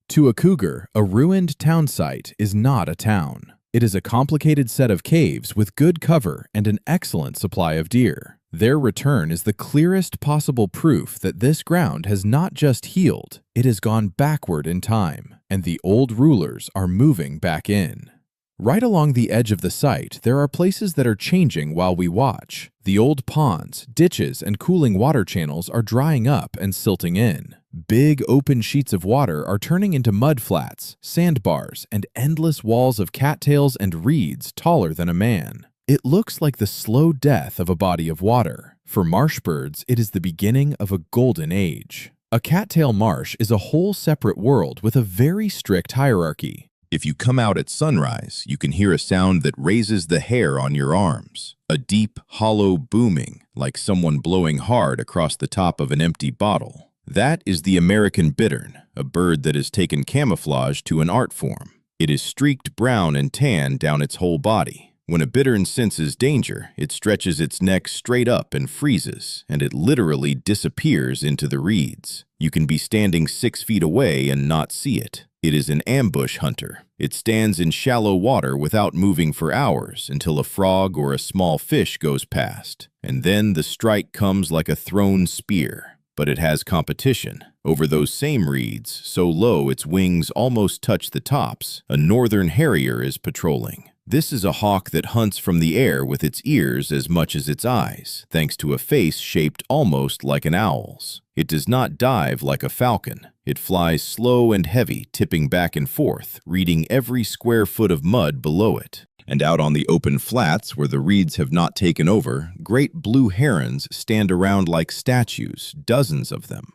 To a cougar, a ruined town site is not a town. It is a complicated set of caves with good cover and an excellent supply of deer. Their return is the clearest possible proof that this ground has not just healed, it has gone backward in time, and the old rulers are moving back in. Right along the edge of the site, there are places that are changing while we watch. The old ponds, ditches, and cooling water channels are drying up and silting in. Big open sheets of water are turning into mud flats, sandbars, and endless walls of cattails and reeds taller than a man. It looks like the slow death of a body of water. For marsh birds, it is the beginning of a golden age. A cattail marsh is a whole separate world with a very strict hierarchy. If you come out at sunrise, you can hear a sound that raises the hair on your arms. A deep, hollow booming, like someone blowing hard across the top of an empty bottle. That is the American bittern, a bird that has taken camouflage to an art form. It is streaked brown and tan down its whole body. When a bittern senses danger, it stretches its neck straight up and freezes, and it literally disappears into the reeds. You can be standing 6 feet away and not see it. It is an ambush hunter. It stands in shallow water without moving for hours until a frog or a small fish goes past, and then the strike comes like a thrown spear. But it has competition. Over those same reeds, so low its wings almost touch the tops, a northern harrier is patrolling. This is a hawk that hunts from the air with its ears as much as its eyes, thanks to a face shaped almost like an owl's. It does not dive like a falcon. It flies slow and heavy, tipping back and forth, reading every square foot of mud below it. And out on the open flats where the reeds have not taken over, great blue herons stand around like statues, dozens of them.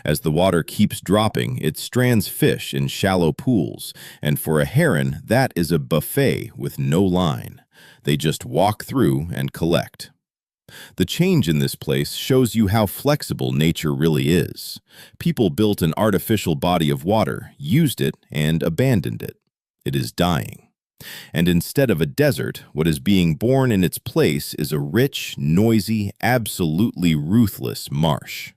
As the water keeps dropping, it strands fish in shallow pools, and for a heron, that is a buffet with no line. They just walk through and collect. The change in this place shows you how flexible nature really is. People built an artificial body of water, used it, and abandoned it. It is dying. And instead of a desert, what is being born in its place is a rich, noisy, absolutely ruthless marsh.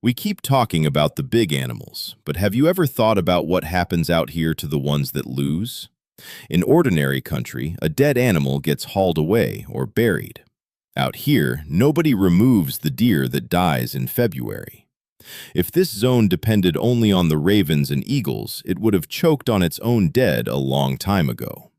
We keep talking about the big animals, but have you ever thought about what happens out here to the ones that lose? In ordinary country, a dead animal gets hauled away or buried. Out here, nobody removes the deer that dies in February. If this zone depended only on the ravens and eagles, it would have choked on its own dead a long time ago.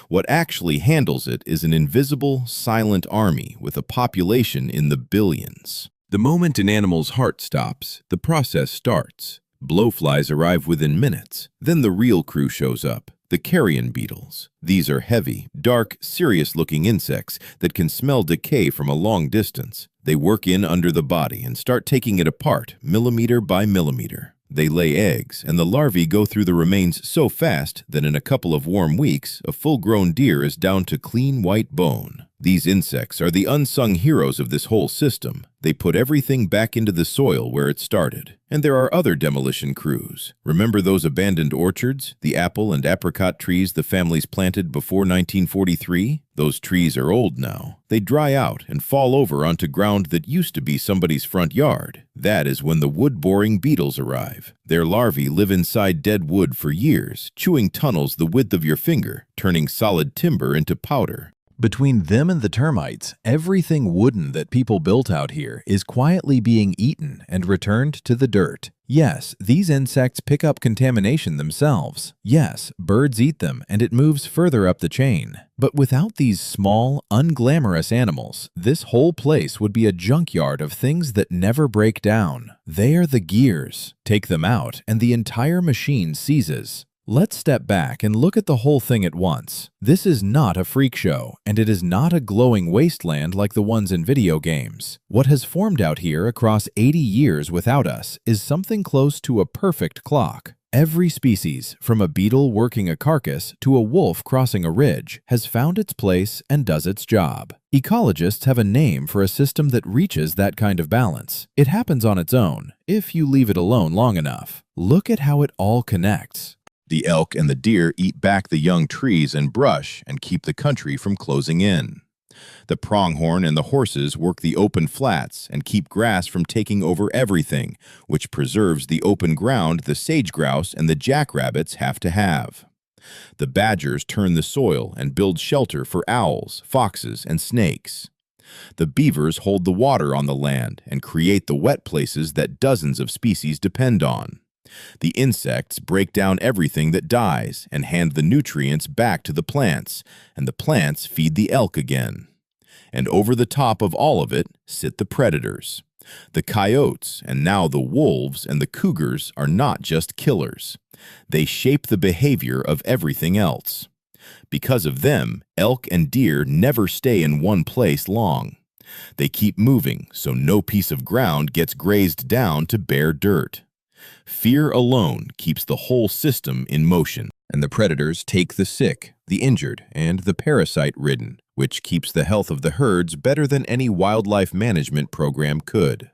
What actually handles it is an invisible, silent army with a population in the billions. The moment an animal's heart stops, the process starts. Blowflies arrive within minutes. Then the real crew shows up, the carrion beetles. These are heavy, dark, serious-looking insects that can smell decay from a long distance. They work in under the body and start taking it apart, millimeter by millimeter. They lay eggs, and the larvae go through the remains so fast that in a couple of warm weeks, a full-grown deer is down to clean white bone. These insects are the unsung heroes of this whole system. They put everything back into the soil where it started. And there are other demolition crews. Remember those abandoned orchards, the apple and apricot trees the families planted before 1943? Those trees are old now. They dry out and fall over onto ground that used to be somebody's front yard. That is when the wood-boring beetles arrive. Their larvae live inside dead wood for years, chewing tunnels the width of your finger, turning solid timber into powder. Between them and the termites, everything wooden that people built out here is quietly being eaten and returned to the dirt. Yes, these insects pick up contamination themselves. Yes, birds eat them and it moves further up the chain. But without these small, unglamorous animals, this whole place would be a junkyard of things that never break down. They are the gears. Take them out and the entire machine seizes. Let's step back and look at the whole thing at once. This is not a freak show, and it is not a glowing wasteland like the ones in video games. What has formed out here across 80 years without us is something close to a perfect clock. Every species, from a beetle working a carcass to a wolf crossing a ridge, has found its place and does its job. Ecologists have a name for a system that reaches that kind of balance. It happens on its own, if you leave it alone long enough. Look at how it all connects. The elk and the deer eat back the young trees and brush and keep the country from closing in. The pronghorn and the horses work the open flats and keep grass from taking over everything, which preserves the open ground the sage grouse and the jackrabbits have to have. The badgers turn the soil and build shelter for owls, foxes, and snakes. The beavers hold the water on the land and create the wet places that dozens of species depend on. The insects break down everything that dies and hand the nutrients back to the plants, and the plants feed the elk again. And over the top of all of it sit the predators. The coyotes, and now the wolves and the cougars are not just killers. They shape the behavior of everything else. Because of them, elk and deer never stay in one place long. They keep moving, so no piece of ground gets grazed down to bare dirt. Fear alone keeps the whole system in motion, and the predators take the sick, the injured, and the parasite-ridden, which keeps the health of the herds better than any wildlife management program could.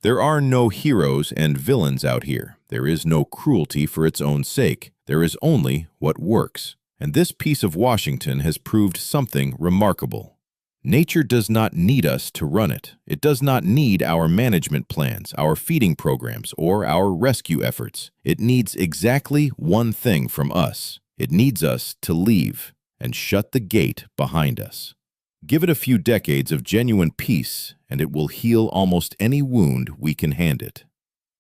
There are no heroes and villains out here. There is no cruelty for its own sake. There is only what works. And this piece of Washington has proved something remarkable. Nature does not need us to run it. It does not need our management plans, our feeding programs, or our rescue efforts. It needs exactly one thing from us. It needs us to leave and shut the gate behind us. Give it a few decades of genuine peace, and it will heal almost any wound we can hand it.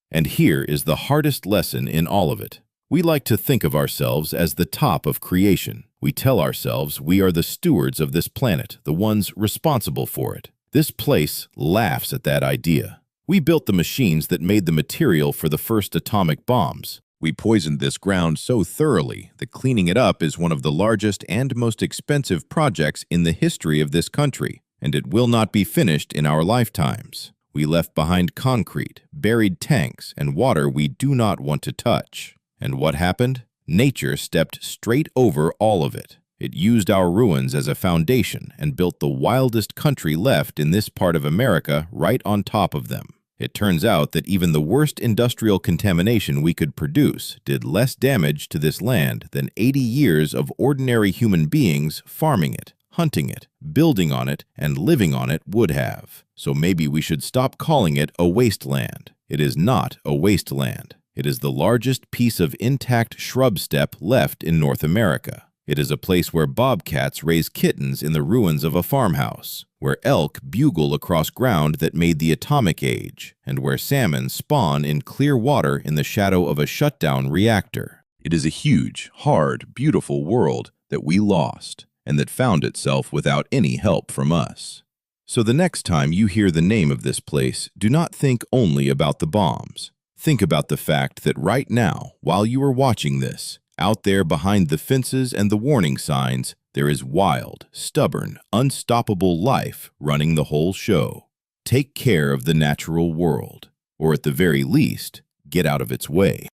And here is the hardest lesson in all of it. We like to think of ourselves as the top of creation. We tell ourselves we are the stewards of this planet, the ones responsible for it. This place laughs at that idea. We built the machines that made the material for the first atomic bombs. We poisoned this ground so thoroughly that cleaning it up is one of the largest and most expensive projects in the history of this country, and it will not be finished in our lifetimes. We left behind concrete, buried tanks, and water we do not want to touch. And what happened? Nature stepped straight over all of it. It used our ruins as a foundation and built the wildest country left in this part of America right on top of them. It turns out that even the worst industrial contamination we could produce did less damage to this land than 80 years of ordinary human beings farming it, hunting it, building on it, and living on it would have. So maybe we should stop calling it a wasteland. It is not a wasteland. It is the largest piece of intact shrub steppe left in North America. It is a place where bobcats raise kittens in the ruins of a farmhouse, where elk bugle across ground that made the atomic age, and where salmon spawn in clear water in the shadow of a shutdown reactor. It is a huge, hard, beautiful world that we lost, and that found itself without any help from us. So the next time you hear the name of this place, do not think only about the bombs. Think about the fact that right now, while you are watching this, out there behind the fences and the warning signs, there is wild, stubborn, unstoppable life running the whole show. Take care of the natural world, or at the very least, get out of its way.